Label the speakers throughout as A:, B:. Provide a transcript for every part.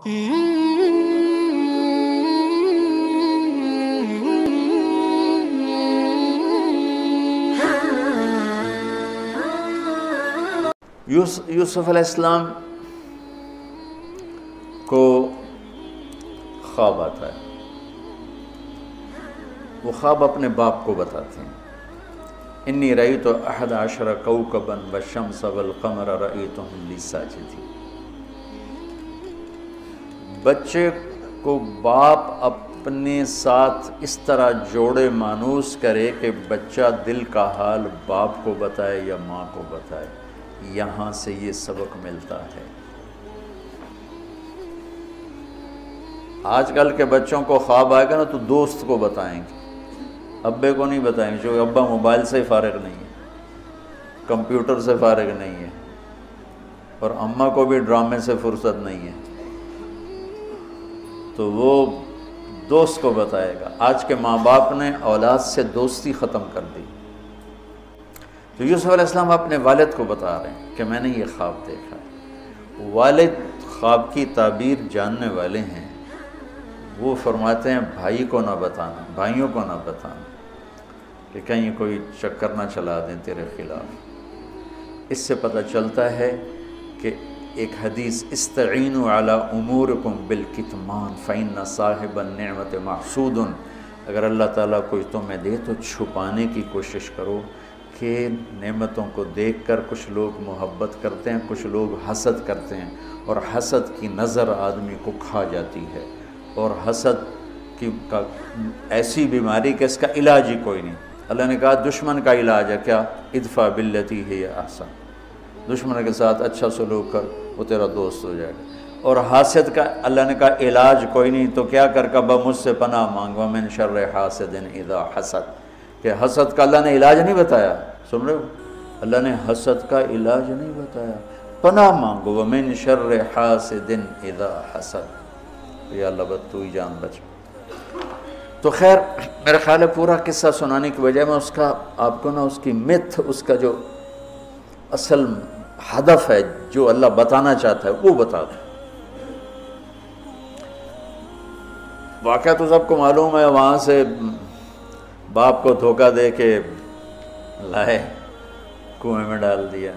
A: یوسف علیہ السلام کو خواب آتا ہے، وہ خواب اپنے باپ کو بتاتے ہیں، انی رأیت احد عشر کوکبا والشمس والقمر رأیتهم لی ساجدین۔ بچے کو باپ اپنے ساتھ اس طرح جوڑے مانوس کرے کہ بچہ دل کا حال باپ کو بتائے یا ماں کو بتائے، یہاں سے یہ سبق ملتا ہے۔ آج کل کے بچوں کو خواب آئے گا نا تو دوست کو بتائیں گے، ابے کو نہیں بتائیں گے، کیونکہ ابا موبائل سے فارغ نہیں ہے، کمپیوٹر سے فارغ نہیں ہے، اور اماں کو بھی ڈرامے سے فرصت نہیں ہے، تو وہ دوست کو بتائے گا۔ آج کے ماں باپ نے اولاد سے دوستی ختم کر دی۔ تو یوسف علیہ السلام اپنے والد کو بتا رہے ہیں کہ میں نے یہ خواب دیکھا ہے۔ والد خواب کی تعبیر جاننے والے ہیں، وہ فرماتے ہیں بھائی کو نہ بتانا، بھائیوں کو نہ بتانا، کہ کہیں کوئی چکر نہ چلا دیں تیرے خلاف۔ اس سے پتہ چلتا ہے کہ ایک حدیث استعینوا علی امورکم بالکتمان فإن صاحب النعمت محسود، اگر اللہ تعالیٰ کوئی تمہیں دے تو چھپانے کی کوشش کرو، کہ نعمتوں کو دیکھ کر کچھ لوگ محبت کرتے ہیں، کچھ لوگ حسد کرتے ہیں، اور حسد کی نظر آدمی کو کھا جاتی ہے، اور حسد کی ایسی بیماری کہ اس کا علاج ہی کوئی نہیں۔ اللہ نے کہا دشمن کا علاج ہے کیا؟ ادفع باللتی ہی احسن، دشمن کے ساتھ اچھا سلوک کر، وہ تیرا دوست ہو جائے گا۔ اور حاسد کا اللہ نے کہا علاج کوئی نہیں، تو کیا کر کبا مجھ سے پناہ مانگ، ومن شر حاسد اذا حسد، کہ حسد کا اللہ نے علاج نہیں بتایا، سن رہے ہو؟ اللہ نے حسد کا علاج نہیں بتایا، پناہ مانگو، ومن شر حاسد اذا حسد، یا اللہ بس تو ہی جان بچ۔ تو خیر میرا خیال ہے پورا قصہ سنانے کی بجائے میں اس کا آپ کو نا اس کی متھ، اس کا جو اصل ہدف ہے جو اللہ بتانا چاہتا ہے وہ بتا دوں۔ واقعہ تو سب کو معلوم ہے، وہاں سے باپ کو دھوکہ دے کے لائے، کنویں میں ڈال دیا،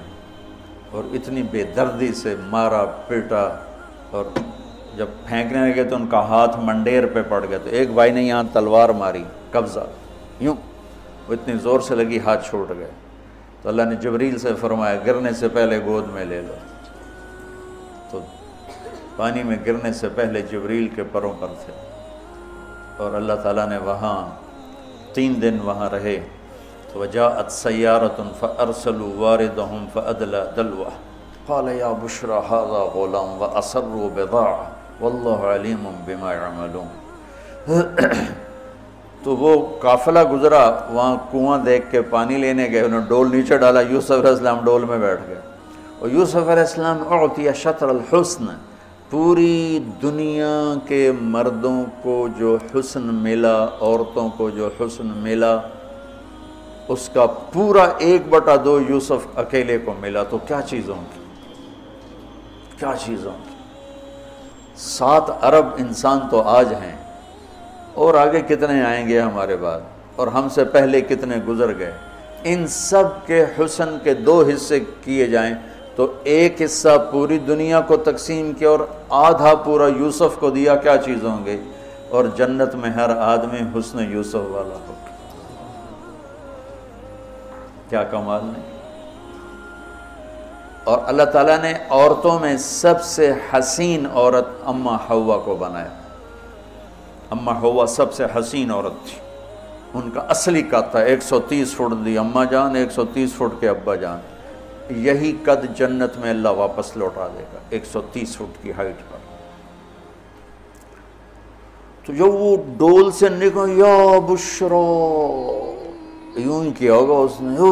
A: اور اتنی بے دردی سے مارا پیٹا، اور جب پھینکنے لگے تو ان کا ہاتھ منڈیر پہ پڑ گیا، تو ایک بھائی نے یہاں تلوار ماری، قبضہ یوں، وہ اتنی زور سے لگی ہاتھ چھوٹ گئے، تو اللہ نے جبریل سے فرمایا گرنے سے پہلے گود میں لے لو، تو پانی میں گرنے سے پہلے جبریل کے پروں پر تھے، اور اللہ تعالیٰ نے وہاں 3 دن وہاں رہے۔ تو وجاءت سیارۃ فارسلوا واردہم فادلی دلوہ قال یا بشری ھذا غلام واسروا بضاعہ واللہ علیم بما یعملون۔ تو وہ قافلہ گزرا، وہاں کنواں دیکھ کے پانی لینے گئے، انہوں نے ڈول نیچے ڈالا، یوسف علیہ السلام ڈول میں بیٹھ گئے، اور یوسف علیہ السلام اعطی شطر الحسن، پوری دنیا کے مردوں کو جو حسن ملا، عورتوں کو جو حسن ملا، اس کا پورا 1/2 یوسف اکیلے کو ملا، تو کیا چیزوں کی، کیا چیزوں کی۔ 7 ارب انسان تو آج ہیں، اور آگے کتنے آئیں گے ہمارے بعد، اور ہم سے پہلے کتنے گزر گئے۔ ان سب کے حسن کے 2 حصے کیے جائیں تو 1 حصہ پوری دنیا کو تقسیم کیا اور آدھا پورا یوسف کو دیا، کیا چیز ہوں گے؟ اور جنت میں ہر آدمی حسن یوسف والا ہو، کیا کمال نہیں۔ اور اللہ تعالیٰ نے عورتوں میں سب سے حسین عورت اماں حوا کو بنایا، اماں حوا سب سے حسین عورت تھی، ان کا اصلی قد تھا 130 فٹ دی اماں جان، 130 فٹ کے ابا جان، یہی قد جنت میں اللہ واپس لوٹا دے گا 130 فٹ کی ہائٹ پر۔ تو جب وہ ڈول سے نکل یا بشرا، یوں ہی کیا ہوگا اس نے،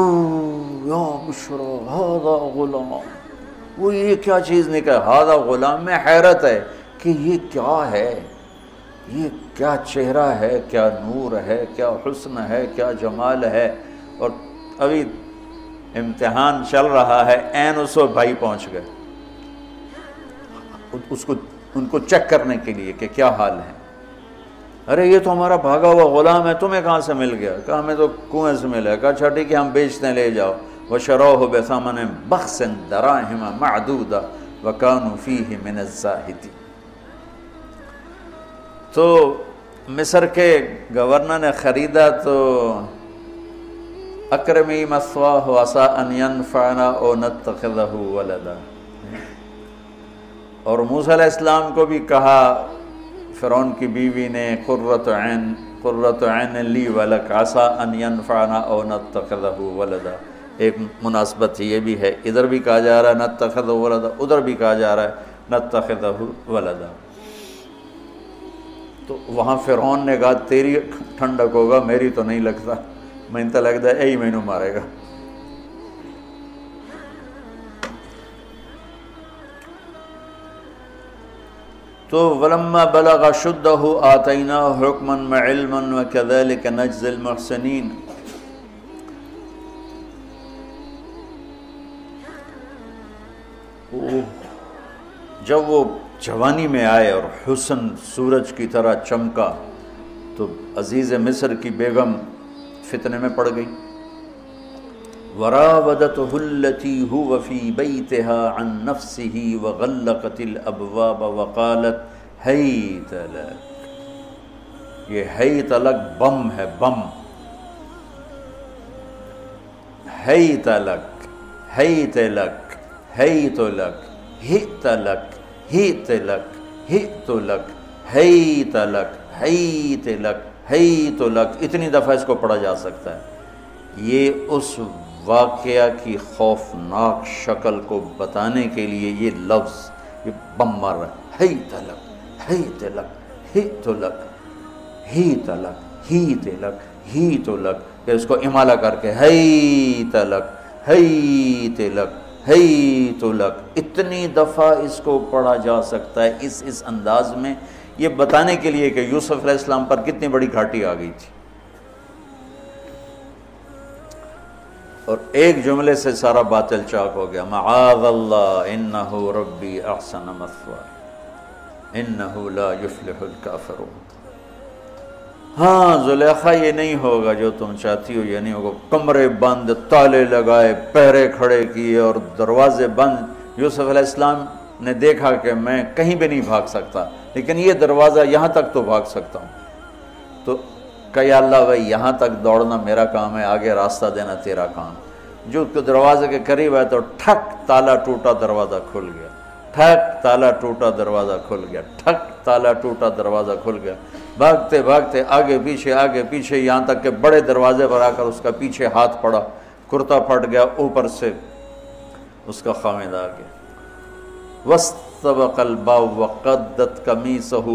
A: یا بشرا ھذا غلام، وہ یہ کیا چیز نکلا، ھذا غلام، میں حیرت ہے کہ یہ کیا ہے، یہ کیا چہرہ ہے، کیا نور ہے، کیا حسن ہے، کیا جمال ہے۔ اور ابھی امتحان چل رہا ہے، عین اس وقت بھائی پہنچ گئے، اس کو ان کو چیک کرنے کے لیے کہ کیا حال ہے. ارے یہ تو ہمارا بھاگا ہوا غلام ہے، تمہیں کہاں سے مل گیا؟ کہا ہمیں تو کنویں سے ملا ہے. کہا اچھا ٹھیک ہے ہم بیچتے ہیں، لے جاؤ. وَشَرَوْهُ بِثَمَنٍ بَخْسٍ دَرَاهِمَ مَعْدُودَةٍ وَكَانُوا فِيهِ مِنَ الزَّاهِدِينَ. تو مصر کے گورنر نے خریدا تو اکرمی مثواہ عسیٰ ان ینفعنا او نتخذہ ولدا. اور موسیٰ علیہ السلام کو بھی کہا فرعون کی بیوی نے قرۃ عین لی ولک عسیٰ ان ینفعنا او نتخذہ ولدا. ایک مناسبت یہ بھی ہے، ادھر بھی کہا جا رہا ہے نتخذہ ولدا، ادھر بھی کہا جا رہا ہے نتخذہ ولدا. تو وہاں فرعون نے کہا تیری ٹھنڈک ہوگا، میری تو نہیں لگتا، میں تو لگتا ہے یہی مینوں مارے گا. تو ولما بلغ شدہ آتیناہ حکما وعلما وکذلک نجزی المحسنین. جب وہ جوانی میں آئے اور حسن سورج کی طرح چمکا تو عزیز مصر کی بیگم فتنے میں پڑ گئی. وراودته التي هو في بيتها عن نفسه وغلقت الابواب وقالت هيت لك. یہ ہیت لک بم ہے، بم. ہیت لک، ہیت لک، ہیت لک، ہیت لک، ہیت لک، ہیت لک، ہیت لک، ہیت لک، ہیت لک. اتنی دفعہ اس کو پڑھا جا سکتا ہے. یہ اس واقعہ کی خوفناک شکل کو بتانے کے لیے یہ لفظ، یہ بم مار رہا ہے. ہیت لک، ہیت لک، ہیت لک، ہیت لک، ہیت لک، ہیت لک. کہ اس کو امالہ کر کے ہیت لک، ہیت لک، ہیت لک. اتنی دفعہ اس کو پڑھا جا سکتا ہے اس انداز میں، یہ بتانے کے لیے کہ یوسف علیہ السلام پر کتنی بڑی گھاٹی آ گئی تھی. اور ایک جملے سے سارا باطل چاک ہو گیا. معاذ اللہ انہ ربی احسن مثوایا انہ لا یفلح الکافرون. ہاں زلیخا یہ نہیں ہوگا جو تم چاہتی ہو، یہ نہیں ہوگا. کمرے بند، تالے لگائے، پہرے کھڑے کیے اور دروازے بند. یوسف علیہ السلام نے دیکھا کہ میں کہیں بھی نہیں بھاگ سکتا، لیکن یہ دروازہ یہاں تک تو بھاگ سکتا ہوں. تو کہ یا اللہ بھائی یہاں تک دوڑنا میرا کام ہے، آگے راستہ دینا تیرا کام. جو دروازے کے قریب ہے تو ٹھک تالا ٹوٹا، دروازہ کھل گیا. ٹھک تالا ٹوٹا، دروازہ کھل گیا. ٹھک تالا ٹوٹا، دروازہ کھل گیا. بھاگتے بھاگتے آگے پیچھے یہاں تک کہ بڑے دروازے پر آ کر اس کا پیچھے ہاتھ پڑا، کرتا پھٹ گیا، اوپر سے اس کا خامد آ گیا. وَاسْتَبَقَ الْبَابُ وَقَدَّتْ قَمِيصَهُ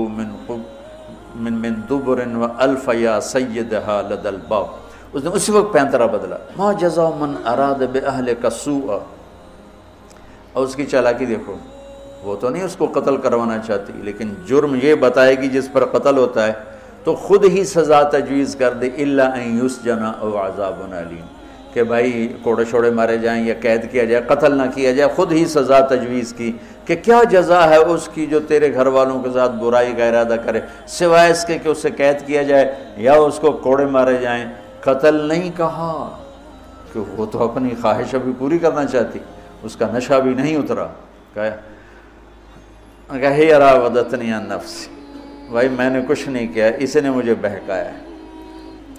A: من دبر وَأَلْفَ يَا سَيِّدَهَا لَدَى الْبَابِ. اس نے اسی وقت پینترا بدلا. مَا جَزَاءُ مَنْ أَرَادَ بِأَهْلِكَ سُوءًا. اور اس کی چالاکی دیکھو، وہ تو نہیں اس کو قتل کروانا چاہتی، لیکن جرم یہ بتائے گی جس پر قتل ہوتا ہے تو خود ہی سزا تجویز کر دے. إِلَّا أَن يُسْجَنَ أَوْ عَذَابٌ أَلِيمٌ. کہ بھائی کوڑے شوڑے مارے جائیں یا قید کیا جائے، قتل نہ کیا جائے. خود ہی سزا تجویز کی کہ کیا جزا ہے اس کی جو تیرے گھر والوں کے ساتھ برائی کا ارادہ کرے، سوائے اس کے کہ اسے قید کیا جائے یا اس کو کوڑے مارے جائیں. قتل نہیں کہا کہ وہ تو اپنی خواہش ابھی پوری کرنا چاہتی، اس کا نشہ بھی نہیں اترا. کہا ہی راودتنی عن نفسی. بھائی میں نے کچھ نہیں کیا، اس نے مجھے بہکایا ہے.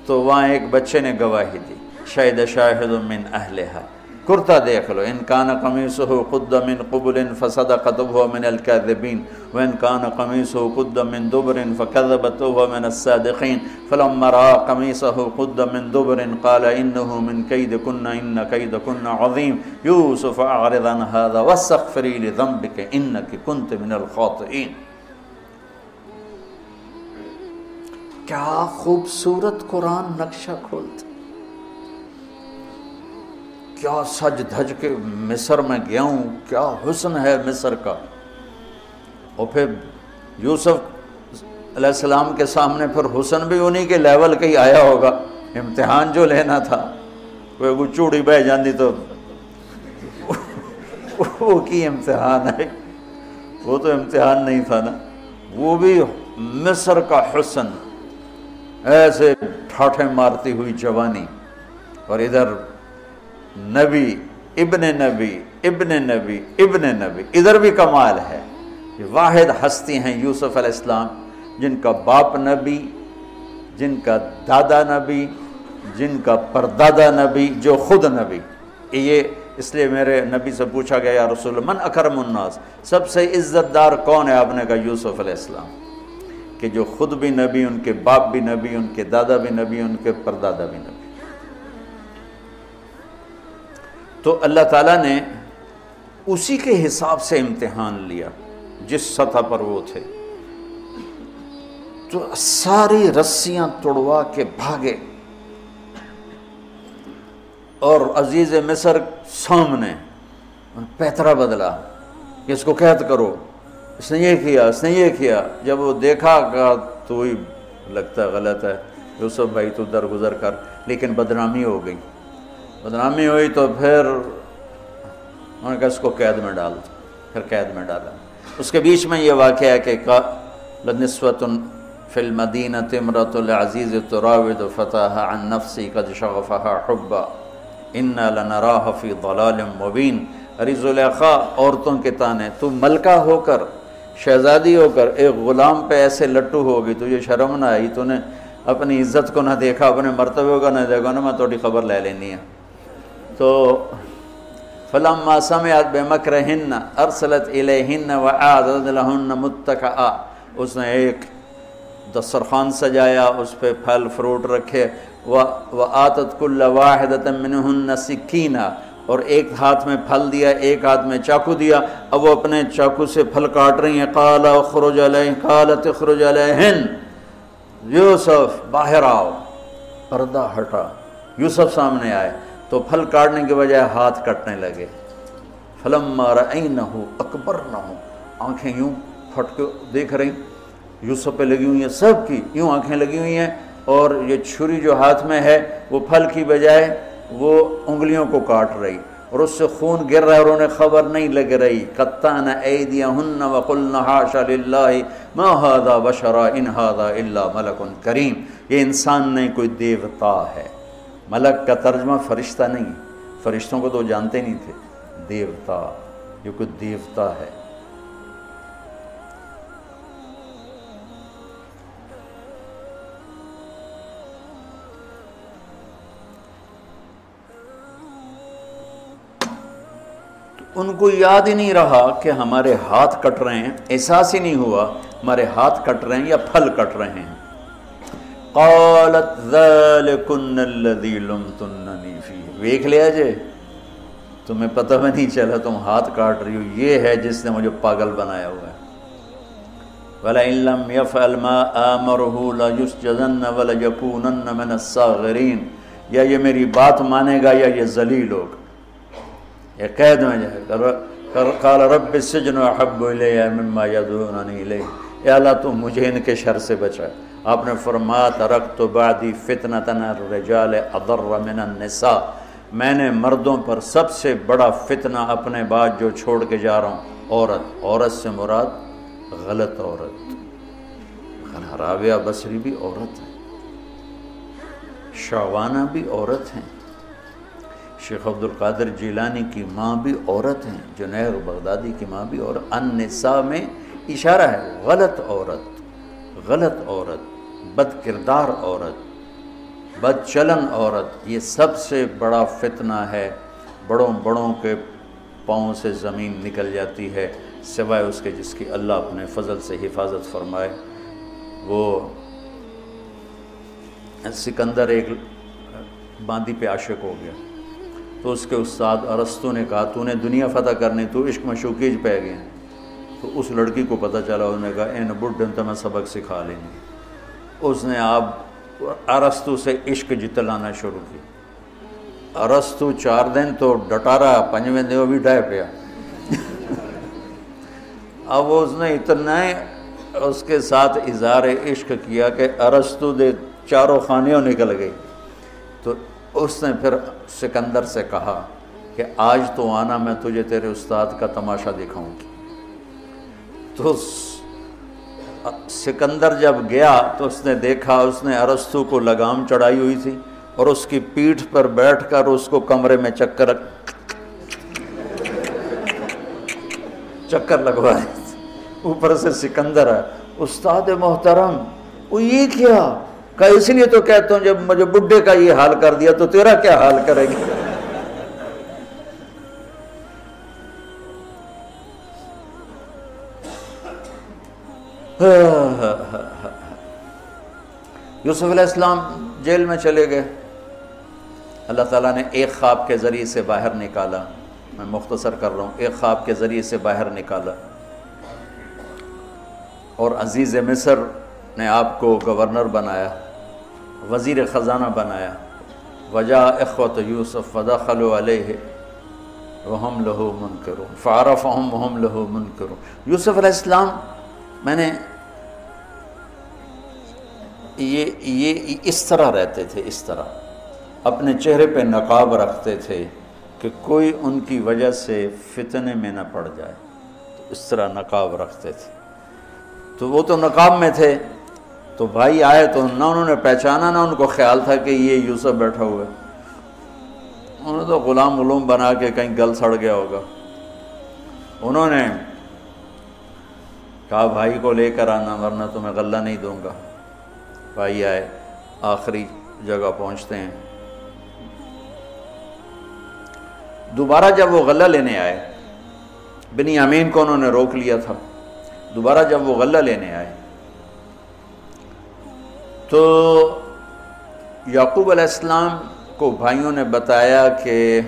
A: تو وہاں ایک بچے نے گواہی دی. شاہد شاہد من اہلہا. کرتا دیکھ لو. ان کان قمیصہ قد من قبل فصدقت وهو من الكاذبین وان کان قمیصہ قد من دبر فکذبت وهو من الصادقین. فلما رأى قمیصہ قد من دبر قال انه من کیدکن ان کیدکن عظیم. یوسف اعرض عن هذا واستغفری لذنبک انک کنت من الخاطئین. کیا خوبصورت قرآن نقشہ کھولتا، کیا سج دھج کے مصر میں گیا ہوں، کیا حسن ہے مصر کا. اور پھر یوسف علیہ السلام کے سامنے پھر حسن بھی انہی کے لیول کا ہی آیا ہوگا. امتحان جو لینا تھا، کوئی چوڑی بہ جاندی تو وہ کی امتحان ہے. وہ تو امتحان نہیں تھا نا، وہ بھی مصر کا حسن، ایسے ٹھاٹھے مارتی ہوئی جوانی، اور ادھر نبی ابن نبی ابن نبی ابن نبی، ادھر بھی کمال ہے۔ یہ واحد ہستی ہیں یوسف علیہ السلام، جن کا باپ نبی، جن کا دادا نبی، جن کا پردادا نبی، جو خود نبی۔ یہ اس لیے میرے نبی سے پوچھا گیا یا رسول اللہ من اکرم الناس، سب سے عزت دار کون ہے؟ آپ نے کہا یوسف علیہ السلام، کہ جو خود بھی نبی، ان کے باپ بھی نبی، ان کے دادا بھی نبی، ان کے پردادا بھی نبی۔ تو اللہ تعالیٰ نے اسی کے حساب سے امتحان لیا جس سطح پر وہ تھے، تو ساری رسیاں توڑوا کے بھاگے، اور عزیز مصر سامنے پیترا بدلا کہ اس کو قید کرو، اس نے یہ کیا، اس نے یہ کیا۔ جب وہ دیکھا کہ تو ہی لگتا غلط ہے یوسف بھائی، تو درگزر کر، لیکن بدنامی ہو گئی، بدنامی ہوئی تو پھر انہوں نے کہا اس کو قید میں ڈال، پھر قید میں ڈالا۔ اس کے بیچ میں یہ واقعہ ہے کہ لنسوۃ فی المدینۃ امرأۃ العزیز تراود فتاها عن نفسی قد شغفها حبا انا لنراها فی ضلال مبین۔ ارے زلیخا، عورتوں کے تانے، تو ملکہ ہو کر، شہزادی ہو کر ایک غلام پہ ایسے لٹو ہوگی، تجھے شرم نہ آئی؟ تو نے اپنی عزت کو نہ دیکھا، اپنے مرتبے کو نہ دیکھا نا، میں تھوڑی خبر لے لینی ہے۔ تو فلما سمعت بمکرہن ارسلت الیہن وأعدت لہن متکئا، اس نے ایک دسترخوان سجایا، اس پہ پھل فروٹ رکھے، وآتت کل واحدۃ منہن سکینہ، اور ایک ہاتھ میں پھل دیا، ایک ہاتھ میں چاقو دیا، اب وہ اپنے چاقو سے پھل کاٹ رہی ہیں۔ قال اخرج علیہن، قالت اخرج علیہن، یوسف باہر آؤ۔ پردہ ہٹا، یوسف سامنے آئے تو پھل کاٹنے کے بجائے ہاتھ کٹنے لگے۔ فلما رأینہ اکبرنہ، آنکھیں یوں پھٹ کے دیکھ رہی، یوسف پہ لگی ہوئی ہیں، سب کی یوں آنکھیں لگی ہوئی ہیں، اور یہ چھری جو ہاتھ میں ہے وہ پھل کی بجائے وہ انگلیوں کو کاٹ رہی، اور اس سے خون گر رہا ہے، اور انہیں خبر نہیں لگ رہی۔ قطعن ایدیہن وقلن حاشا للہ ما ھذا بشرا ان ھذا الا ملک کریم، یہ انسان نہیں، کوئی دیوتا ہے۔ ملک کا ترجمہ فرشتہ نہیں، فرشتوں کو تو جانتے نہیں تھے، دیوتا، یہ کوئی دیوتا ہے۔ ان کو یاد ہی نہیں رہا کہ ہمارے ہاتھ کٹ رہے ہیں، احساس ہی نہیں ہوا ہمارے ہاتھ کٹ رہے ہیں یا پھل کٹ رہے ہیں۔ قالت ذالکن الذی لمتننی فیہ، دیکھ لیا جے، تمہیں پتہ بھی نہیں چلا تم ہاتھ کاٹ رہی ہو، یہ ہے جس نے مجھے پاگل بنایا ہوا ہے۔ وَلَئِن لَّمْ يَفْعَلْ مَا آمَرُهُ لَيُسْجَنَّ وَلَيَكُونَنَّ مِنَ الصَّاغِرِينَ، یا یہ میری بات مانے گا یا یہ ذلیل ہوگا، یہ قید میں جائے گا۔ قال رب السجن احب الی مما یدعوننی الیہ، اے اللہ تو مجھے ان کے شر سے بچا۔ آپ نے فرمایا ترکت بعدی فتنۃ الرجال اضر من النساء، میں نے مردوں پر سب سے بڑا فتنہ اپنے بعد جو چھوڑ کے جا رہا ہوں عورت۔ عورت سے مراد غلط عورت، رابعہ بصری بھی عورت ہے، شعوانہ بھی عورت ہیں، شیخ عبد القادر جیلانی کی ماں بھی عورت ہیں، جنید بغدادی کی ماں بھی عورت۔ النساء میں اشارہ ہے، غلط عورت، غلط عورت، بد کردار عورت، بد چلن عورت، یہ سب سے بڑا فتنہ ہے۔ بڑوں بڑوں کے پاؤں سے زمین نکل جاتی ہے، سوائے اس کے جس کی اللہ اپنے فضل سے حفاظت فرمائے۔ وہ سکندر ایک باندی پہ عاشق ہو گیا، تو اس کے استاد ارسطو نے کہا تو نے دنیا فتح کرنی، تو عشق میں شوکیج پہ گیا۔ تو اس لڑکی کو پتہ چلا، انہوں نے کہا اے بڈھن تو میں سبق سکھا لیں گے۔ اس نے آپ ارسطو سے عشق جتلانا شروع کی۔ ارسطو 4 دن تو ڈٹا رہا، 5ویں دن وہ بھی ڈھائے پیا۔ اب اس نے اتنا اس کے ساتھ اظہار عشق کیا کہ ارسطو دے چاروں خانیوں نکل گئی۔ تو اس نے پھر سکندر سے کہا کہ آج تو آنا، میں تجھے تیرے استاد کا تماشا دکھاؤں گی۔ تو سکندر جب گیا تو اس نے دیکھا اس نے ارسطو کو لگام چڑھائی ہوئی تھی اور اس کی پیٹھ پر بیٹھ کر اس کو کمرے میں چکر لگوا رہے تھے، اوپر سے سکندر ہے۔ استاد محترم وہ یہ کیا؟ کہ اس لیے تو کہتا ہوں جب مجھے بڈھے کا یہ حال کر دیا تو تیرا کیا حال کرے گی؟ یوسف علیہ السلام جیل میں چلے گئے، اللہ تعالیٰ نے ایک خواب کے ذریعے سے باہر نکالا، میں مختصر کر رہا ہوں، ایک خواب کے ذریعے سے باہر نکالا اور عزیز مصر نے آپ کو گورنر بنایا، وزیر خزانہ بنایا۔ وجاء اخوۃ یوسف فدخلوا علیہ وہم لہ منکرون فعرفہم وہم لہ منکرون۔ یوسف علیہ السلام میں نے یہ اس طرح رہتے تھے، اس طرح اپنے چہرے پہ نقاب رکھتے تھے کہ کوئی ان کی وجہ سے فتنے میں نہ پڑ جائے، تو اس طرح نقاب رکھتے تھے۔ تو وہ تو نقاب میں تھے، تو بھائی آئے تو نہ انہوں نے پہچانا، نہ ان کو خیال تھا کہ یہ یوسف بیٹھا ہوا ہے، انہوں نے تو غلام علوم بنا کے کہیں گل سڑ گیا ہوگا۔ انہوں نے کہا بھائی کو لے کر آنا ورنہ تمہیں غلہ نہیں دوں گا۔ بھائی آئے، آخری جگہ پہنچتے ہیں۔ دوبارہ جب وہ غلہ لینے آئے، بنیامین کو انہوں نے روک لیا تھا، دوبارہ جب وہ غلہ لینے آئے تو یعقوب علیہ السلام کو بھائیوں نے بتایا کہ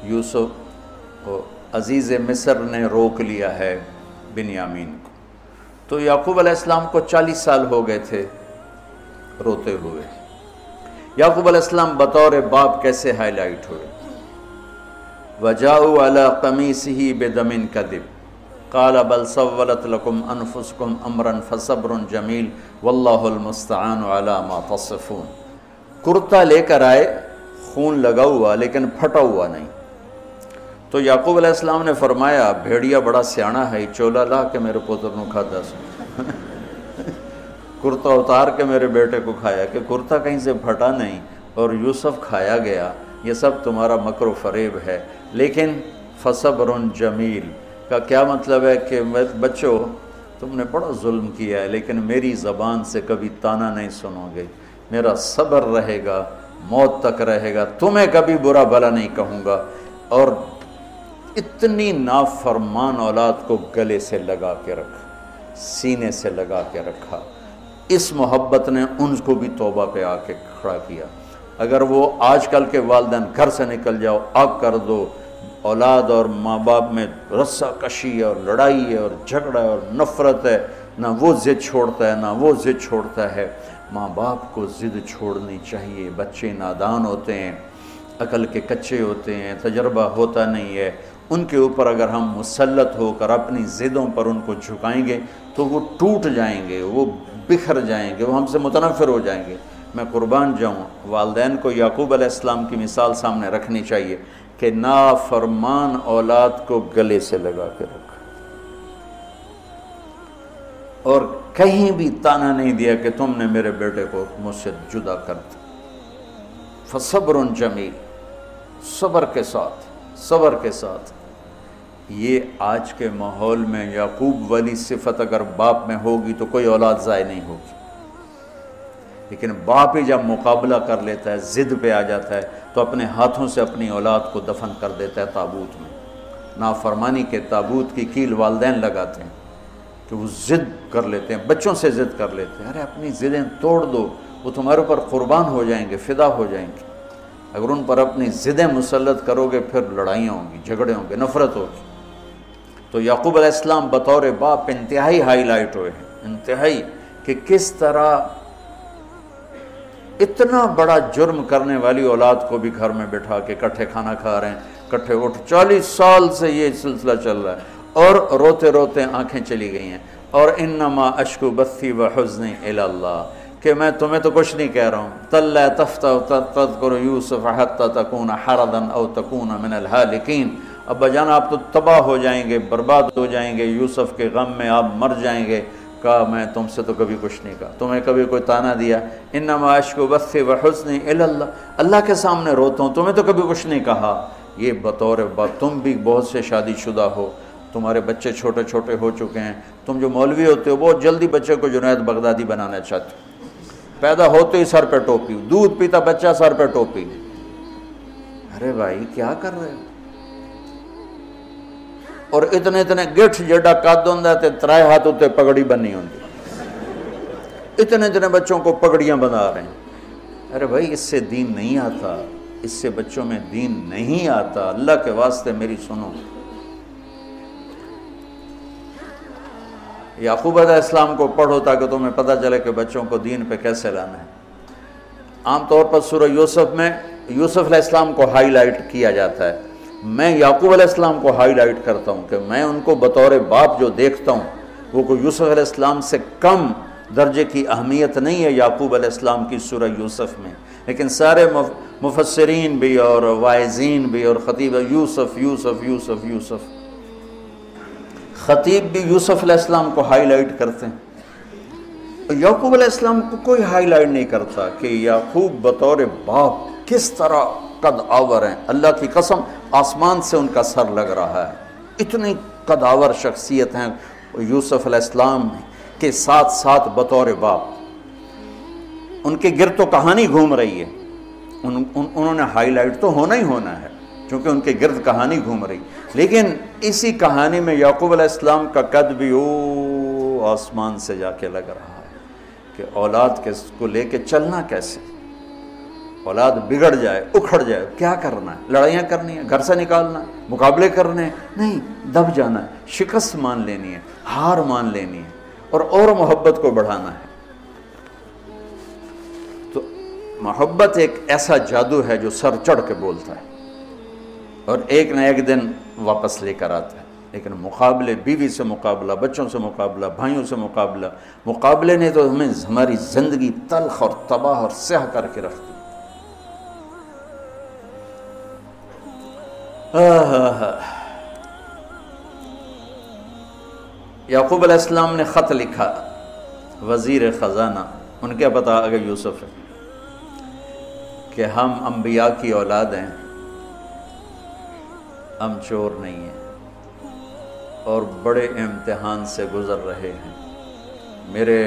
A: یوسف عزیز مصر نے روک لیا ہے بنیامین کو۔ تو یعقوب علیہ السلام کو 40 سال ہو گئے تھے روتے ہوئے۔ یعقوب علیہ السلام بطور باپ کیسے ہائی لائٹ ہوئے؟ وَجَاءُوا عَلَىٰ قَمِيصِهِ بِدَمٍ كَذِبٍ قَالَ بَلْ سَوَّلَتْ لَكُمْ أَنفُسُكُمْ أَمْرًا فَصَبْرٌ جَمِيلٌ وَاللَّهُ الْمُسْتَعَانُ عَلَىٰ مَا تَصِفُونَ۔ کرتا لے کر آئے، خون لگا ہوا لیکن پھٹا ہوا نہیں۔ تو یعقوب علیہ السلام نے فرمایا بھیڑیا بڑا سیانا ہے، چولا لا کے میرے پوتر نو کھاتا سو کرتا اتار کے میرے بیٹے کو کھایا، کہ کرتا کہیں سے پھٹا نہیں اور یوسف کھایا گیا، یہ سب تمہارا مکر و فریب ہے۔ لیکن فصبر جمیل کا کیا مطلب ہے کہ بچوں تم نے بڑا ظلم کیا ہے لیکن میری زبان سے کبھی طعنہ نہیں سنو گے، میرا صبر رہے گا، موت تک رہے گا، تمہیں کبھی برا بھلا نہیں کہوں گا۔ اور اتنی نافرمان اولاد کو گلے سے لگا کے رکھا، سینے سے لگا کے رکھا۔ اس محبت نے ان کو بھی توبہ پہ آ کے کھڑا کیا۔ اگر وہ آج کل کے والدین گھر سے نکل جاؤ، آگ کر دو، اولاد اور ماں باپ میں رسہ کشی ہے اور لڑائی ہے اور جھگڑا ہے اور نفرت ہے، نہ وہ ضد چھوڑتا ہے نہ وہ ضد چھوڑتا ہے۔ ماں باپ کو ضد چھوڑنی چاہیے، بچے نادان ہوتے ہیں، عقل کے کچے ہوتے ہیں، تجربہ ہوتا نہیں ہے، ان کے اوپر اگر ہم مسلط ہو کر اپنی ضدوں پر ان کو جھکائیں گے تو وہ ٹوٹ جائیں گے، وہ بکھر جائیں گے، وہ ہم سے متنفر ہو جائیں گے۔ میں قربان جاؤں، والدین کو یعقوب علیہ السلام کی مثال سامنے رکھنی چاہیے کہ نافرمان اولاد کو گلے سے لگا کے رکھا اور کہیں بھی طعنہ نہیں دیا کہ تم نے میرے بیٹے کو مجھ سے جدا کر دیا۔ فصبر جمیل، صبر کے ساتھ، صبر کے ساتھ۔ یہ آج کے ماحول میں یعقوب والی صفت اگر باپ میں ہوگی تو کوئی اولاد ضائع نہیں ہوگی، لیکن باپ ہی جب مقابلہ کر لیتا ہے، ضد پہ آ جاتا ہے تو اپنے ہاتھوں سے اپنی اولاد کو دفن کر دیتا ہے تابوت میں۔ نافرمانی کے تابوت کی کیل والدین لگاتے ہیں کہ وہ ضد کر لیتے ہیں، بچوں سے ضد کر لیتے ہیں، ارے اپنی ضدیں توڑ دو، وہ تمہارے اوپر قربان ہو جائیں گے، فدا ہو جائیں گے۔ اگر ان پر اپنی ضدیں مسلط کرو گے پھر لڑائیاں ہوں گی، جھگڑے ہوں گے، نفرت ہوگی۔ تو یعقوب علیہ السلام بطور باپ انتہائی ہائی لائٹ ہوئے ہیں، انتہائی، کہ کس طرح اتنا بڑا جرم کرنے والی اولاد کو بھی گھر میں بٹھا کے کٹھے کھانا کھا رہے ہیں، کٹھے اٹھ، 40 سال سے یہ سلسلہ چل رہا ہے اور روتے روتے آنکھیں چلی گئی ہیں۔ اور انما اشکو بثی وحزنی الی اللہ، کہ میں تمہیں تو کچھ نہیں کہہ رہا ہوں، تَلَّا تَفْتَوْ تَذْكُرُ يُوسُفَ حَتَّى تَكُونَ حَرَضًا أَوْ تَكُونَ مِنَ الْهَالِكِينَ، ابا جان آپ تو تباہ ہو جائیں گے، برباد ہو جائیں گے، یوسف کے غم میں آپ مر جائیں گے۔ کہا میں تم سے تو کبھی کچھ نہیں کہا، تمہیں کبھی کوئی تانا دیا؟ انما اشکو بثی وحزنی الی اللہ، اللہ کے سامنے روتا ہوں، تمہیں تو کبھی کچھ نہیں کہا۔ یہ بطور باپ، تم بھی بہت سے شادی شدہ ہو، تمہارے بچے چھوٹے چھوٹے ہو چکے ہیں، تم جو مولوی ہوتے ہو بہت جلدی بچے کو جنید بغدادی بنانا چاہتے ہو، پیدا ہوتے ہی سر پہ ٹوپی، دودھ پیتا بچہ سر پہ ٹوپی۔ ارے بھائی کیا کر رہے ہو؟ اور اتنے گٹھ جڑا قد ہوندا تے ترائے ہاتھ اتے پگڑی بننی ہوندی، اتنے بچوں کو پگڑیاں بنا رہے ہیں۔ ارے بھائی اس سے دین نہیں آتا، اس سے بچوں میں دین نہیں آتا، اللہ کے واسطے میری سنو۔ یعقوب علیہ السلام کو پڑھو تاکہ تمہیں پتہ چلے کہ بچوں کو دین پہ کیسے لانا ہے۔ عام طور پر سورہ یوسف میں یوسف علیہ السلام کو ہائی لائٹ کیا جاتا ہے، میں یعقوب علیہ السلام کو ہائی لائٹ کرتا ہوں کہ میں ان کو بطور باپ جو دیکھتا ہوں وہ کوئی یوسف علیہ السلام سے کم درجے کی اہمیت نہیں ہے یعقوب علیہ السلام کی سورہ یوسف میں، لیکن سارے مفسرین بھی اور واعظین بھی اور خطیب یوسف یوسف یوسف یوسف، خطیب بھی یوسف علیہ السلام کو ہائی لائٹ کرتے ہیں۔ یعقوب علیہ السلام کو کوئی ہائی لائٹ نہیں کرتا کہ یعقوب بطور باپ کس طرح قد آور ہیں، اللہ کی قسم آسمان سے ان کا سر لگ رہا ہے، اتنی قد آور شخصیت ہیں یوسف علیہ السلام کے ساتھ ساتھ بطور باپ۔ ان کے گرد تو کہانی گھوم رہی ہے، انہوں نے ہائی لائٹ تو ہونا ہی ہونا ہے چونکہ ان کے گرد کہانی گھوم رہی، لیکن اسی کہانی میں یعقوب علیہ السلام کا قد بھی آسمان سے جا کے لگ رہا ہے کہ اولاد کو لے کے چلنا کیسے، اولاد بگڑ جائے اکھڑ جائے کیا کرنا ہے، لڑائیاں کرنی ہے، گھر سے نکالنا ہے، مقابلے کرنے ہیں، نہیں، دب جانا ہے، شکست مان لینی ہے، ہار مان لینی ہے اور محبت کو بڑھانا ہے۔ تو محبت ایک ایسا جادو ہے جو سر چڑھ کے بولتا ہے اور ایک نہ ایک دن واپس لے کر آتا ہے، لیکن مقابلے، بیوی سے مقابلہ، بچوں سے مقابلہ، بھائیوں سے مقابلہ، مقابلے نے تو ہمیں ہماری زندگی تلخ اور تباہ اور سیاہ کر کے رکھ دی۔ یعقوب علیہ السلام نے خط لکھا وزیر خزانہ، ان کے پتہ اگر یوسف ہے کہ ہم انبیاء کی اولاد ہیں، ہم چور نہیں ہیں اور بڑے امتحان سے گزر رہے ہیں، میرے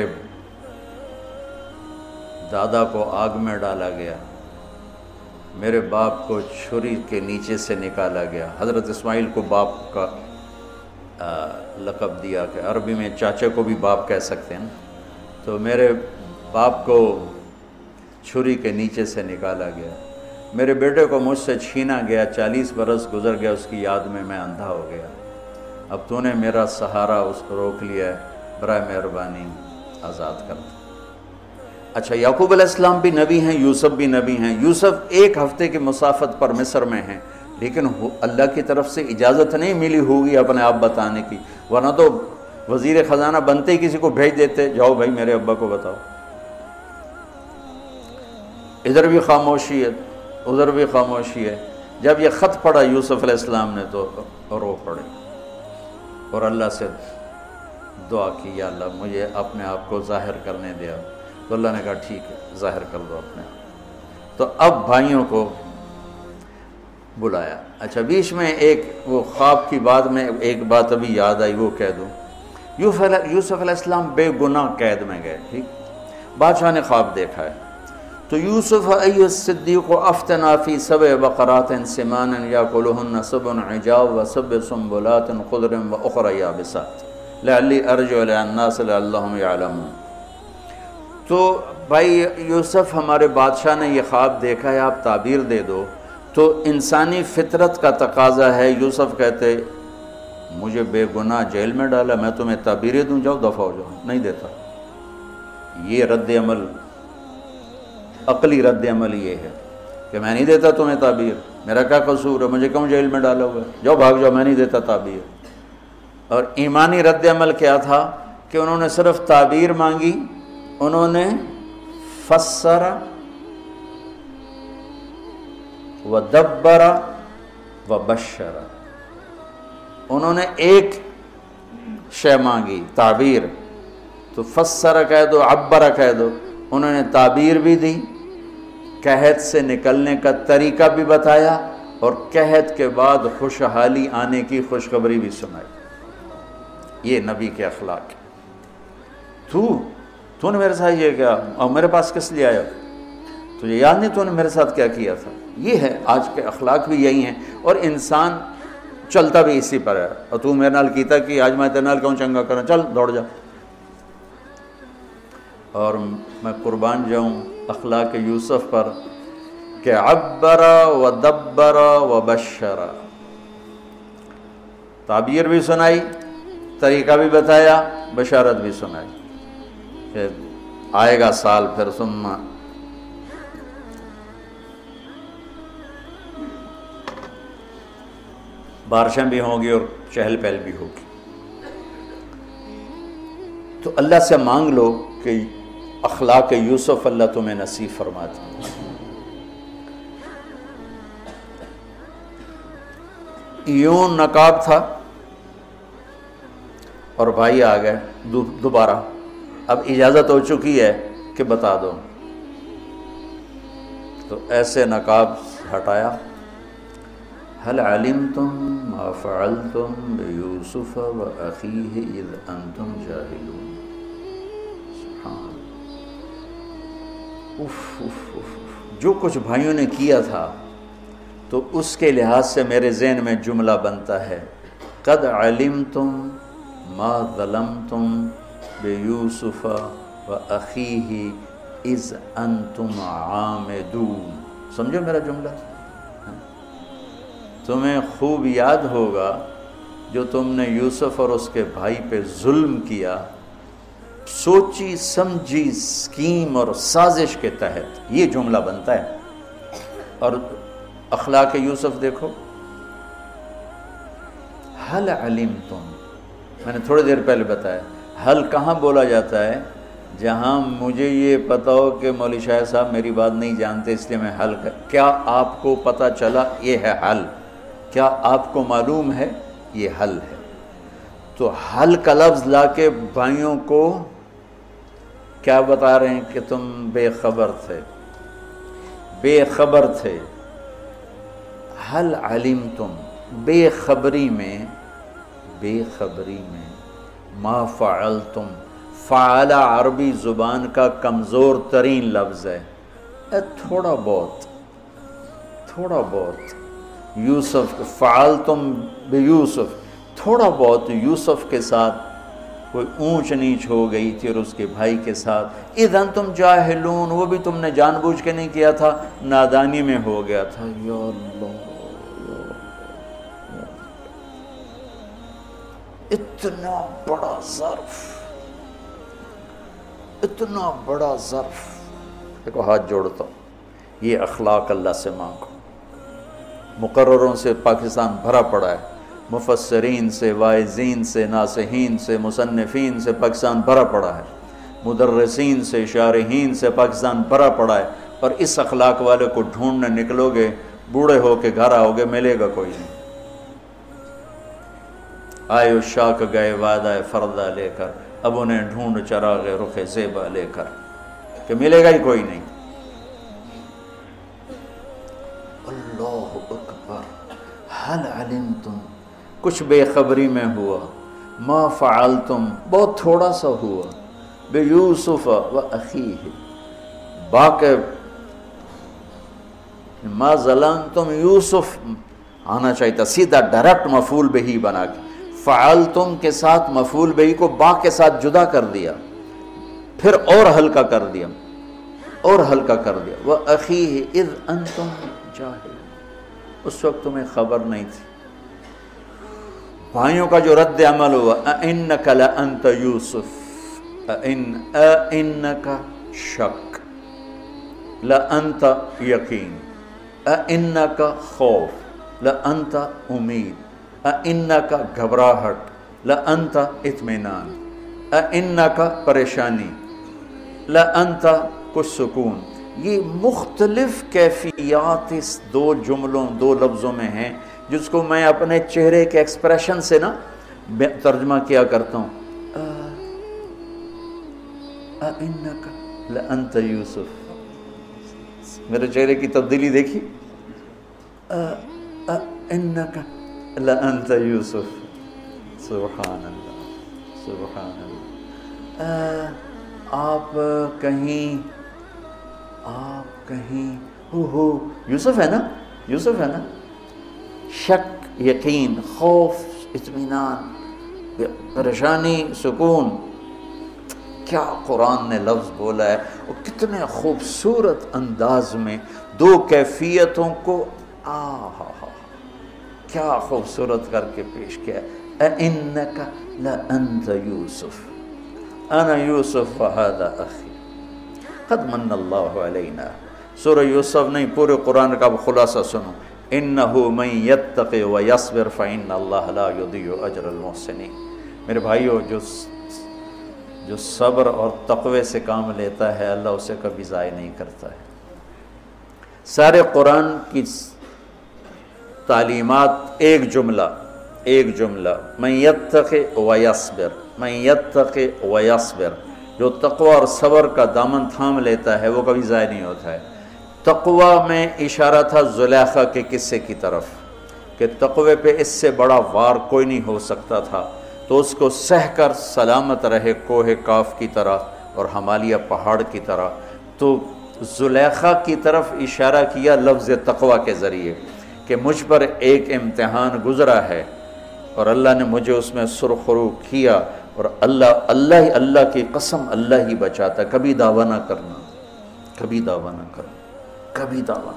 A: دادا کو آگ میں ڈالا گیا، میرے باپ کو چھری کے نیچے سے نکالا گیا، حضرت اسماعیل کو باپ کا لقب دیا کہ عربی میں چاچے کو بھی باپ کہہ سکتے ہیں، تو میرے باپ کو چھری کے نیچے سے نکالا گیا، میرے بیٹے کو مجھ سے چھینا گیا، 40 برس گزر گیا، اس کی یاد میں اندھا ہو گیا، اب تو نے میرا سہارا اس کو روک لیا ہے، برائے مہربانی آزاد کر دو۔ اچھا یعقوب علیہ السلام بھی نبی ہیں، یوسف بھی نبی ہیں، یوسف 1 ہفتے کی مسافت پر مصر میں ہیں، لیکن اللہ کی طرف سے اجازت نہیں ملی ہوگی اپنے آپ بتانے کی، ورنہ تو وزیر خزانہ بنتے ہی کسی کو بھیج دیتے، جاؤ بھائی میرے ابا کو بتاؤ۔ ادھر بھی خاموشی ہے، ادھر بھی خاموشی ہے۔ جب یہ خط پڑھا یوسف علیہ السلام نے تو رو پڑے اور اللہ سے دعا کی، یا اللہ مجھے اپنے آپ کو ظاہر کرنے دیا، تو اللہ نے کہا ٹھیک ہے ظاہر کر دو اپنے آپ۔ تو اب بھائیوں کو بلایا۔ اچھا بیچ میں ایک وہ خواب کی بات میں ایک بات ابھی یاد آئی، وہ کہہ دوں۔ یوسف علیہ السلام بے گناہ قید میں گئے، ٹھیک، بادشاہ نے خواب دیکھا ہے، تو یوسف ایھا الصدیق افتنا فی 7 بقرات سمان یاکلہن 7 عجاف و7 سنبلات خضر واخری یابسات لعلی ارجع الی الناس لعلہم یعلمون۔ تو بھائی یوسف ہمارے بادشاہ نے یہ خواب دیکھا ہے، آپ تعبیر دے دو۔ تو انسانی فطرت کا تقاضا ہے، یوسف کہتے مجھے بے گناہ جیل میں ڈالا، میں تمہیں تعبیریں دوں، جاؤ دفع ہو جاؤ، نہیں دیتا۔ یہ رد عمل، عقلی رد عمل یہ ہے کہ میں نہیں دیتا تمہیں تعبیر، میرا کیا قصور ہے، مجھے کیوں جیل میں ڈالا ہوا ہے، جاؤ بھاگ جاؤ، میں نہیں دیتا تعبیر۔ اور ایمانی رد عمل کیا تھا کہ انہوں نے صرف تعبیر مانگی، انہوں نے فسر ودبر وبشر، انہوں نے ایک شے مانگی تعبیر، تو فسر کہہ دو، عبر کہہ دو، انہوں نے تعبیر بھی دی، قحط سے نکلنے کا طریقہ بھی بتایا، اور قحط کے بعد خوشحالی آنے کی خوشخبری بھی سنائی۔ یہ نبی کے اخلاق ہے۔ تو نے میرے ساتھ یہ کیا، اور میرے پاس کس لیے آیا؟ تجھے یاد نہیں تو نے میرے ساتھ کیا کیا تھا؟ یہ ہے آج کے اخلاق بھی یہی ہیں، اور انسان چلتا بھی اسی پر ہے۔ اور تو میرے نال کیتا کہ آج میں تیرے نال کیوں چنگا کرنا، چل دوڑ جا۔ اور میں قربان جاؤں اخلاق یوسف پر کہ عبر و دبر و بشر، تعبیر بھی سنائی، طریقہ بھی بتایا، بشارت بھی سنائی کہ آئے گا سال پھر، ثم بارشیں بھی ہوں گی اور چہل پہل بھی ہوگی۔ تو اللہ سے مانگ لو کہ اخلاق یوسف اللہ تمہیں نصیب فرما دے۔ یوں نقاب تھا اور بھائی آ گئے دوبارہ، اب اجازت ہو چکی ہے کہ بتا دو، تو ایسے نقاب ہٹایا، هل علمتم ما فعلتم بيوسف وأخيه إذ أنتم جاهلون۔ سبحان اللہ، جو کچھ بھائیوں نے کیا تھا تو اس کے لحاظ سے میرے ذہن میں جملہ بنتا ہے، قد علمتم ما ظلمتم بیوسف وأخیہ اذ انتم عامدون۔ سمجھو میرا جملہ؟ تمہیں خوب یاد ہوگا جو تم نے یوسف اور اس کے بھائی پہ ظلم کیا، سوچی سمجھی اسکیم اور سازش کے تحت، یہ جملہ بنتا ہے۔ اور اخلاق یوسف دیکھو، حل علمتم، میں نے تھوڑی دیر پہلے بتایا، حل کہاں بولا جاتا ہے؟ جہاں مجھے یہ پتا ہو کہ مولوی شاہ صاحب میری بات نہیں جانتے اس لیے میں حل کیا آپ کو پتہ چلا؟ یہ ہے حل۔ کیا آپ کو معلوم ہے؟ یہ حل ہے۔ تو حل کا لفظ لا کے بھائیوں کو کیا بتا رہے ہیں کہ تم بے خبر تھے، بے خبر تھے۔ حل علمتم، بے خبری میں ما فعلتم، فعل عربی زبان کا کمزور ترین لفظ ہے، تھوڑا بہت یوسف، فعلتم بیوسف، تھوڑا بہت یوسف کے ساتھ کوئی اونچ نیچ ہو گئی تھی اور اس کے بھائی کے ساتھ، اذ انتم جاہلون، وہ بھی تم نے جان بوجھ کے نہیں کیا تھا، نادانی میں ہو گیا تھا۔ یا اللہ، اتنا بڑا ظرف، دیکھو ہاتھ جوڑتا ہوں، یہ اخلاق اللہ سے مانگو۔ مقرروں سے پاکستان بھرا پڑا ہے، مفسرین سے، واعظین سے، ناصحین سے، مصنفین سے پاکستان بھرا پڑا ہے، مدرسین سے، شارحین سے پاکستان بھرا پڑا ہے، اور اس اخلاق والے کو ڈھونڈنے نکلو گے، بوڑھے ہو کے گھر آؤ گے، ملے گا کوئی نہیں۔ آئے اشاق گئے وعدہ فردہ لے کر، اب انہیں ڈھونڈ چراغ رخ زیبا لے کر، کہ ملے گا ہی کوئی نہیں۔ اللہ اکبر، حل علمتم، کچھ بے خبری میں ہوا، ما فعلتم، بہت تھوڑا سا ہوا، بیوسف و اخیہ، باقی ما ظلمتم یوسف آنا چاہیے تھا، سیدھا ڈائریکٹ مفعول بہی بنا کے، فعلتم کے ساتھ مفعول بہی کو با کے ساتھ جدا کر دیا، پھر اور ہلکا کر دیا، وَأَخِيهِ اِذْ أَنْتُمْ جَاهِلُونَ، اس وقت تمہیں خبر نہیں تھی۔ بھائیوں کا جو رد عمل ہوا، أَإِنَّكَ لَأَنْتَ يُوسُف، أَإِنَّكَ شک، لَأَنْتَ یقین، أَإِنَّكَ خوف، لَأَنْتَ امید، أَإِنَّكَ گھبراہٹ، لَأَنْتَ اطمینان، أَإِنَّكَ پریشانی، لَأَنْتَ کچھ سکون۔ یہ مختلف کیفیات اس دو جملوں، دو لفظوں میں ہیں جس کو میں اپنے چہرے کے ایکسپریشن سے نا ترجمہ کیا کرتا ہوں، اِنَّكَ لَأَنْتَ یوسف، میرے چہرے کی تبدیلی دیکھی، اِنَّكَ لَأَنْتَ یوسف، سبحان اللہ سبحان اللہ، آپ کہیں ہو یوسف ہے نا، یوسف ہے نا، شک، یقین، خوف، اطمینان، پریشانی، سکون، کیا قرآن نے لفظ بولا ہے، اور کتنے خوبصورت انداز میں دو کیفیتوں کو کیا خوبصورت کر کے پیش کیا ہے، اِنَّكَ لَأَنْتَ یوسف اَنَا یوسف وَهَذَا أَخِي قَدْ مَنَّ اللَّهُ عَلَيْنَا۔ سورہ یوسف نہیں، پورے قرآن کا خلاصہ سنو، اِنَّهُ مَن يَتَّقِ وَيَصْبِرْ فَإِنَّ اللَّهَ لَا يُضِيعُ أَجْرَ الْمُحْسِنِينَ۔ میرے بھائیو، جو صبر اور تقوی سے کام لیتا ہے اللہ اسے کبھی ضائع نہیں کرتا ہے۔ سارے قرآن کی تعلیمات ایک جملہ من یتق ویصبر، من یتق ویصبر، جو تقوی اور صبر کا دامن تھام لیتا ہے وہ کبھی ضائع نہیں ہوتا ہے۔ تقوی میں اشارہ تھا زلیخا کے قصے کی طرف کہ تقوی پہ اس سے بڑا وار کوئی نہیں ہو سکتا تھا، تو اس کو سہ کر سلامت رہے کوہ کاف کی طرح اور ہمالیہ پہاڑ کی طرح۔ تو زلیخا کی طرف اشارہ کیا لفظ تقوی کے ذریعے کہ مجھ پر ایک امتحان گزرا ہے اور اللہ نے مجھے اس میں سرخرو کیا، اور اللہ کی قسم اللہ ہی بچاتا، کبھی دعویٰ نہ کرنا، کبھی دعویٰ نہ کرنا، کبھی دعویٰ۔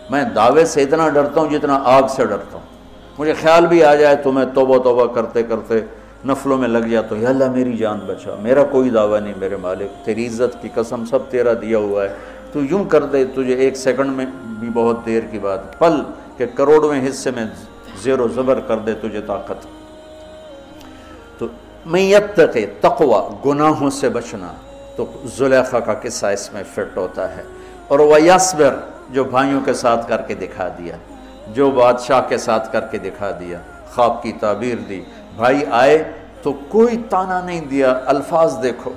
A: میں دعوے سے اتنا ڈرتا ہوں جتنا آگ سے ڈرتا ہوں۔ مجھے خیال بھی آ جائے تو میں توبہ کرتے کرتے نفلوں میں لگ جاتا ہوں، یا اللہ میری جان بچا، میرا کوئی دعویٰ نہیں میرے مالک، تیری عزت کی قسم سب تیرا دیا ہوا ہے، تو یوں کر دے، تجھے ایک سیکنڈ میں بھی بہت دیر کی بات، پل کہ کروڑویں حصے میں زیر و زبر کر دے تجھے طاقت۔ تو من یتق، تقوی، گناہوں سے بچنا، تو زلیخا کا قصہ اس میں فٹ ہوتا ہے، اور ویصبر، جو بھائیوں کے ساتھ کر کے دکھا دیا، جو بادشاہ کے ساتھ کر کے دکھا دیا، خواب کی تعبیر دی، بھائی آئے تو کوئی تانا نہیں دیا، الفاظ دیکھو،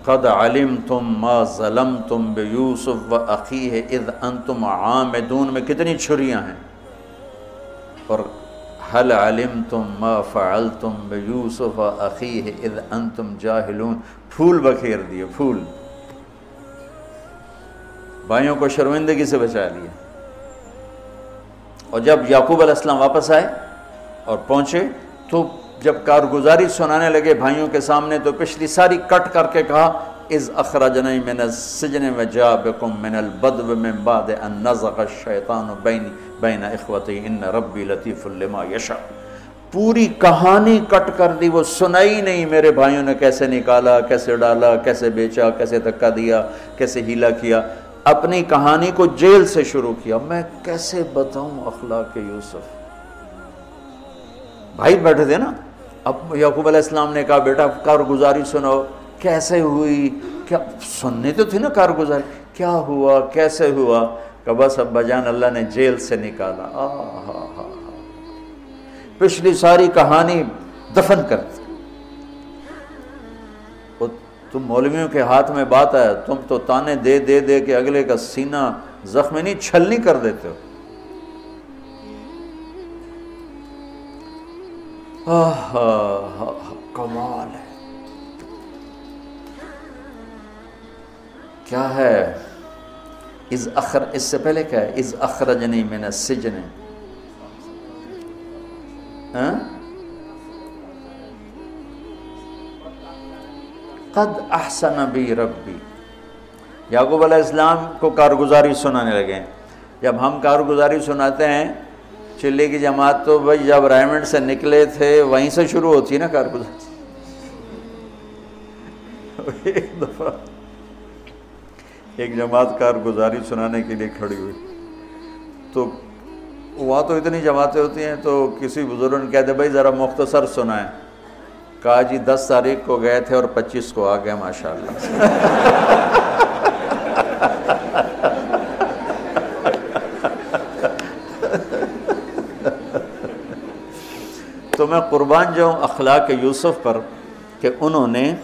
A: قد علمتم ما ظلمتم بیوسف واخیہ اذ انتم عامدون میں کتنی چھریاں ہیں، اور هل علمتم ما فعلتم بیوسف واخیہ اذ انتم جاہلون، پھول بکھیر دیے، پھول، بھائیوں کو شرمندگی سے بچا لیا۔ اور جب یعقوب علیہ السلام واپس آئے اور پہنچے تو جب کارگزاری سنانے لگے بھائیوں کے سامنے تو پچھلی ساری کٹ کر کے کہا اذ اخرجنی من السجن وجاء بکم من البدو من بعد ان نزغ الشیطان بین اخوتی ان ربی لطیف لما یشاء۔ پوری کہانی کٹ کر دی، وہ سنائی نہیں میرے بھائیوں نے کیسے نکالا، کیسے ڈالا، کیسے بیچا، کیسے دھکا دیا، کیسے ہیلا کیا، اپنی کہانی کو جیل سے شروع کیا۔ میں کیسے بتاؤں اخلاق یوسف؟ بھائی بیٹھے تھے نا، اب یعقوب علیہ السلام نے کہا بیٹا کارگزاری سناؤ، کیسے ہوئی، کیا سننے تو تھی نا کارگزاری، کیا ہوا، کیسے ہوا، کہ بس ابا جان اللہ نے جیل سے نکالا۔ پچھلی ساری کہانی دفن کر دی۔ تم مولویوں کے ہاتھ میں بات آیا، تم تو تانے دے دے دے کے اگلے کا سینہ زخمی نہیں چھلنی کر دیتے ہو۔ کمال ہے، کیا ہے؟ اس سے پہلے کیا ہے؟ اذ اخرجنی من السجن، قد احسن بی ربی۔ یعقوب علیہ السلام کو کارگزاری سنانے لگے۔ جب ہم کارگزاری سناتے ہیں چلے کی جماعت تو بھائی جب رائمنڈ سے نکلے تھے وہیں سے شروع ہوتی ہے نا کارگزاری۔ ایک دفعہ ایک جماعت کارگزاری سنانے کے لیے کھڑی ہوئی تو وہاں تو اتنی جماعتیں ہوتی ہیں تو کسی بزرگ نے کہتے بھائی ذرا مختصر سنائیں۔ کہا جی 10 تاریخ کو گئے تھے اور 25 کو آ گئے ماشاءاللہ۔ میں قربان جاؤں اخلاق یوسف پر کہ انہوں نے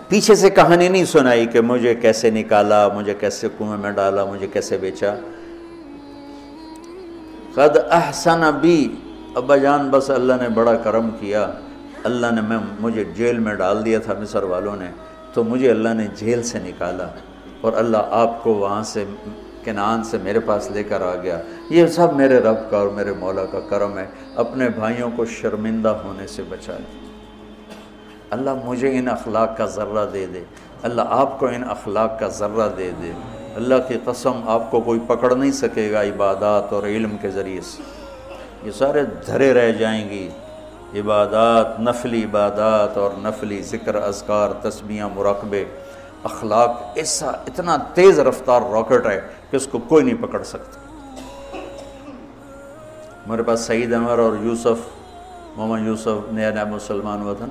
A: پیچھے سے کہانی نہیں سنائی کہ مجھے کیسے نکالا، مجھے کیسے کنویں میں ڈالا، مجھے کیسے بیچا۔ قد احسن بی، ابا جان بس اللہ نے بڑا کرم کیا، اللہ نے مجھے جیل میں ڈال دیا تھا مصر والوں نے، تو مجھے اللہ نے جیل سے نکالا اور اللہ آپ کو وہاں سے کنعان سے میرے پاس لے کر آ گیا۔ یہ سب میرے رب کا اور میرے مولا کا کرم ہے، اپنے بھائیوں کو شرمندہ ہونے سے بچائے۔ اللہ مجھے ان اخلاق کا ذرہ دے دے، اللہ آپ کو ان اخلاق کا ذرہ دے دے۔ اللہ کی قسم آپ کو کوئی پکڑ نہیں سکے گا عبادات اور علم کے ذریعے سے، یہ سارے دھرے رہ جائیں گی۔ عبادات، نفلی عبادات اور نفلی ذکر، اذکار، تسبیحاں، مراقبے، اخلاق ایسا اتنا تیز رفتار راکٹ ہے کہ اس کو کوئی نہیں پکڑ سکتا۔ میرے پاس سعید انور اور یوسف، محمد یوسف نیا نیا مسلمان وطن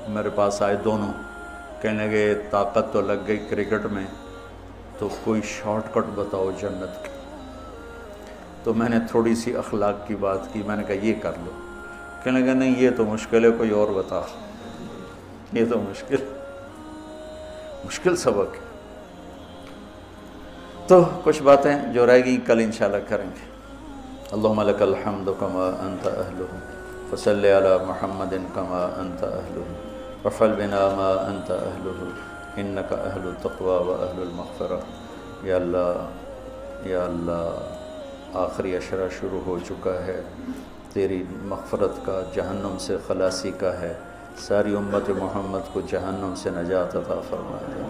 A: میرے پاس آئے دونوں، کہنے لگے طاقت تو لگ گئی کرکٹ میں، تو کوئی شارٹ کٹ بتاؤ جنت کی۔ تو میں نے تھوڑی سی اخلاق کی بات کی، میں نے کہا یہ کر لو، کہنے لگا نہیں یہ تو مشکل ہے، کوئی اور بتا، یہ تو مشکل سبق ہے۔ تو کچھ باتیں جو رہ گئی کل انشاءاللہ کریں گے۔ اللہم لک الحمد کما انت اہلہ، فصلی علی محمد کما انت اہلہ، وفعل بنا ما انت اہلہ، انک اہل التقوی و اہل المغفرہ۔ یا اللہ آخری عشرہ شروع ہو چکا ہے، تیری مغفرت کا، جہنم سے خلاصی کا ہے۔ ساری امت محمد کو جہنم سے نجات عطا فرما دے،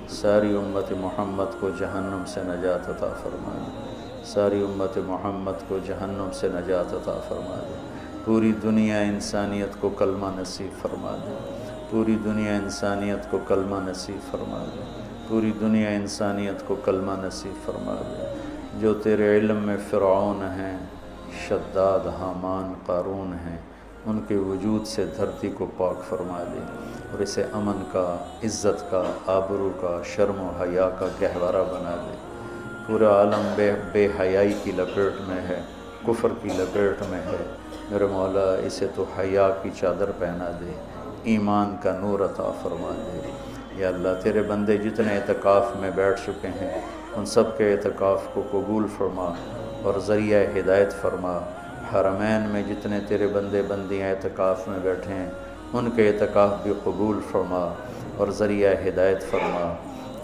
A: ساری امت محمد کو جہنم سے نجات عطا فرما دے، ساری امت محمد کو جہنم سے نجات عطا فرما دے۔ پوری دنیا انسانیت کو کلمہ نصیب فرما دے، پوری دنیا انسانیت کو کلمہ نصیب فرما دے، پوری دنیا انسانیت کو کلمہ نصیب فرما دے۔ جو تیرے علم میں فرعون ہیں، شداد، حامان، قارون ہیں، ان کے وجود سے دھرتی کو پاک فرما دے اور اسے امن کا، عزت کا، آبرو کا، شرم و حیا کا گہوارہ بنا دے۔ پورا عالم بے حیائی کی لپیٹ میں ہے، کفر کی لپیٹ میں ہے، میرے مولا اسے تو حیا کی چادر پہنا دے، ایمان کا نور عطا فرما دے۔ یا اللہ تیرے بندے جتنے اعتکاف میں بیٹھ چکے ہیں ان سب کے اعتکاف کو قبول فرما اور ذریعہ ہدایت فرما۔ حرمین میں جتنے تیرے بندے بندیاں اعتکاف میں بیٹھے ہیں ان کے اعتکاف بھی قبول فرما اور ذریعہ ہدایت فرما۔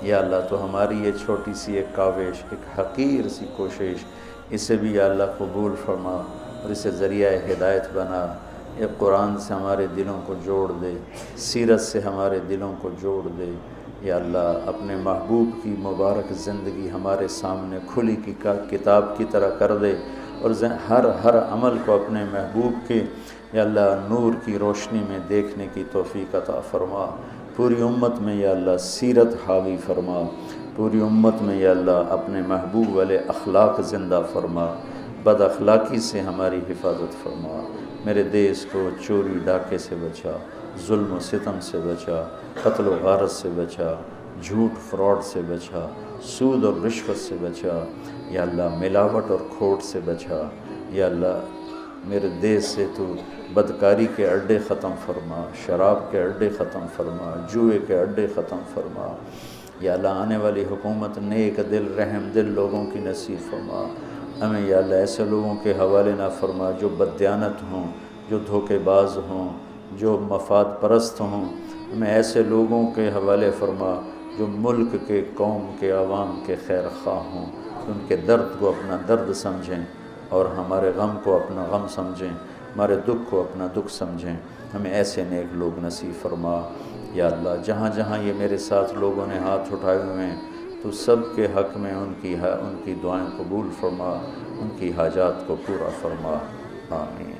A: یا اللہ تو ہماری یہ چھوٹی سی ایک کاوش، ایک حقیر سی کوشش، اسے بھی یا اللہ قبول فرما اور اسے ذریعہ ہدایت بنا۔ یہ قرآن سے ہمارے دلوں کو جوڑ دے، سیرت سے ہمارے دلوں کو جوڑ دے۔ یا اللہ اپنے محبوب کی مبارک زندگی ہمارے سامنے کھلی کی کتاب کی طرح کر دے اور ہر عمل کو اپنے محبوب کے یا اللہ نور کی روشنی میں دیکھنے کی توفیق عطا فرما۔ پوری امت میں یا اللہ سیرت حاوی فرما، پوری امت میں یا اللہ اپنے محبوب والے اخلاق زندہ فرما، بد اخلاقی سے ہماری حفاظت فرما۔ میرے دیس کو چوری ڈاکے سے بچا، ظلم و ستم سے بچا، قتل و غارت سے بچا، جھوٹ فراڈ سے بچا، سود اور رشوت سے بچا، یا اللہ ملاوٹ اور کھوٹ سے بچا۔ یا اللہ میرے دیس سے تو بدکاری کے اڈے ختم فرما، شراب کے اڈے ختم فرما، جوئے کے اڈے ختم فرما۔ یا اللہ آنے والی حکومت نیک دل، رحم دل لوگوں کی نصیب فرما۔ ہمیں یا اللہ ایسے لوگوں کے حوالے نہ فرما جو بددیانت ہوں، جو دھوکے باز ہوں، جو مفاد پرست ہوں۔ ہمیں ایسے لوگوں کے حوالے فرما جو ملک کے، قوم کے، عوام کے خیر خواہ ہوں، ان کے درد کو اپنا درد سمجھیں اور ہمارے غم کو اپنا غم سمجھیں، ہمارے دکھ کو اپنا دکھ سمجھیں۔ ہمیں ایسے نیک لوگ نصیب فرما۔ یا اللہ جہاں جہاں یہ میرے ساتھ لوگوں نے ہاتھ اٹھائے ہوئے ہیں تو سب کے حق میں ان کی دعائیں قبول فرما، ان کی حاجات کو پورا فرما۔ آمین۔